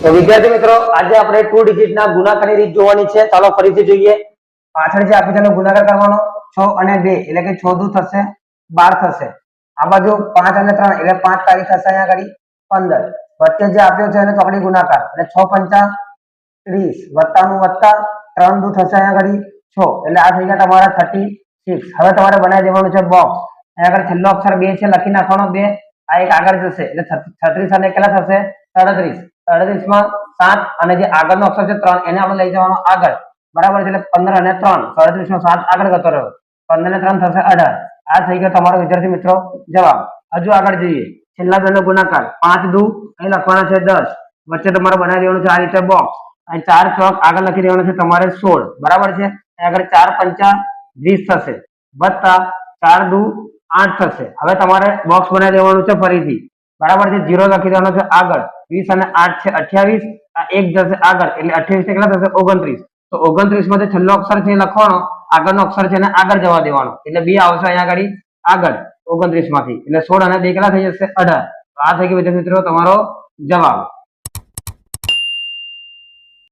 તો વિદ્યાર્થી મિત્રો આજે આપણે 2 ડિજિટ ના ગુણાકારની રીત જોવાની છે। ચાલો ફરીથી જોઈએ। પાછળ જે આપ્યું છે એનો ગુણાકાર કરવાનો 6 અને 2 એટલે કે 6 દુ થશે 12 થશે। આ બાજુ 5 અને 3 એટલે 5 તારીખ થશે અહીંયા આગળ 15। વચ્ચે જે આપ્યો છે એને ચોકડી ગુણાકાર એટલે 6 પંચા 30 વત્તાનું વત્તા 3 દુ થશે અહીંયા આગળ 6 એટલે આ થઈ ગયા તમારા 36। હવે તમારે બનાવી દેવાનું છે બોક્સ। અહીંયા આગળ છેલ્લો અક્ષર 2 છે લખી નાખવાનો 2 આ એક આગળ જશે એટલે 36 અને કેટલા થશે 37। 37 માં 7 અને જે આગળનો અક્ષર છે 3 એને આપણે લઈ જવાનો આગળ બરાબર છે એટલે 15 અને 3 37 નો 7 આગળ જતો રહ્યો 15 અને 3 થશે 18। આ થઈ ગયો તમારો વિદ્યાર્થી મિત્રો જવાબ। હજુ આગળ જઈએ છેલ્લા બેનો ગુણાકાર 5 દુ અહીં લખવાના છે 10 વચ્ચે તમારે બનાવી દેવાનું છે આ રીતે બોક્સ અહીં 4 ચોક આગળ લખી દેવાનું છે તમારે 16 બરાબર છે। આગળ 4 પંચા 20 થશે વત્તા 4 દુ 8 થશે। હવે તમારે બોક્સ બનાવી દેવાનું છે ફરીથી બરાબર છે 0 લખી દેવાનો છે આગળ 20 અને 8 છે 28 આ એક જશે આગળ એટલે 28 કેટલા થશે 29। તો 29 માંથી છેલ્લો અક્ષર છે લખવાનો આગળનો અક્ષર છે ને આગળ જવા દેવાનો એટલે 2 આવશે અહીંયા આગળ 29 માંથી એટલે 16 અને 2 કેટલા થઈ જશે 18। તો આ થઈ ગયો વિદ્યાર્થી મિત્રો તમારો જવાબ।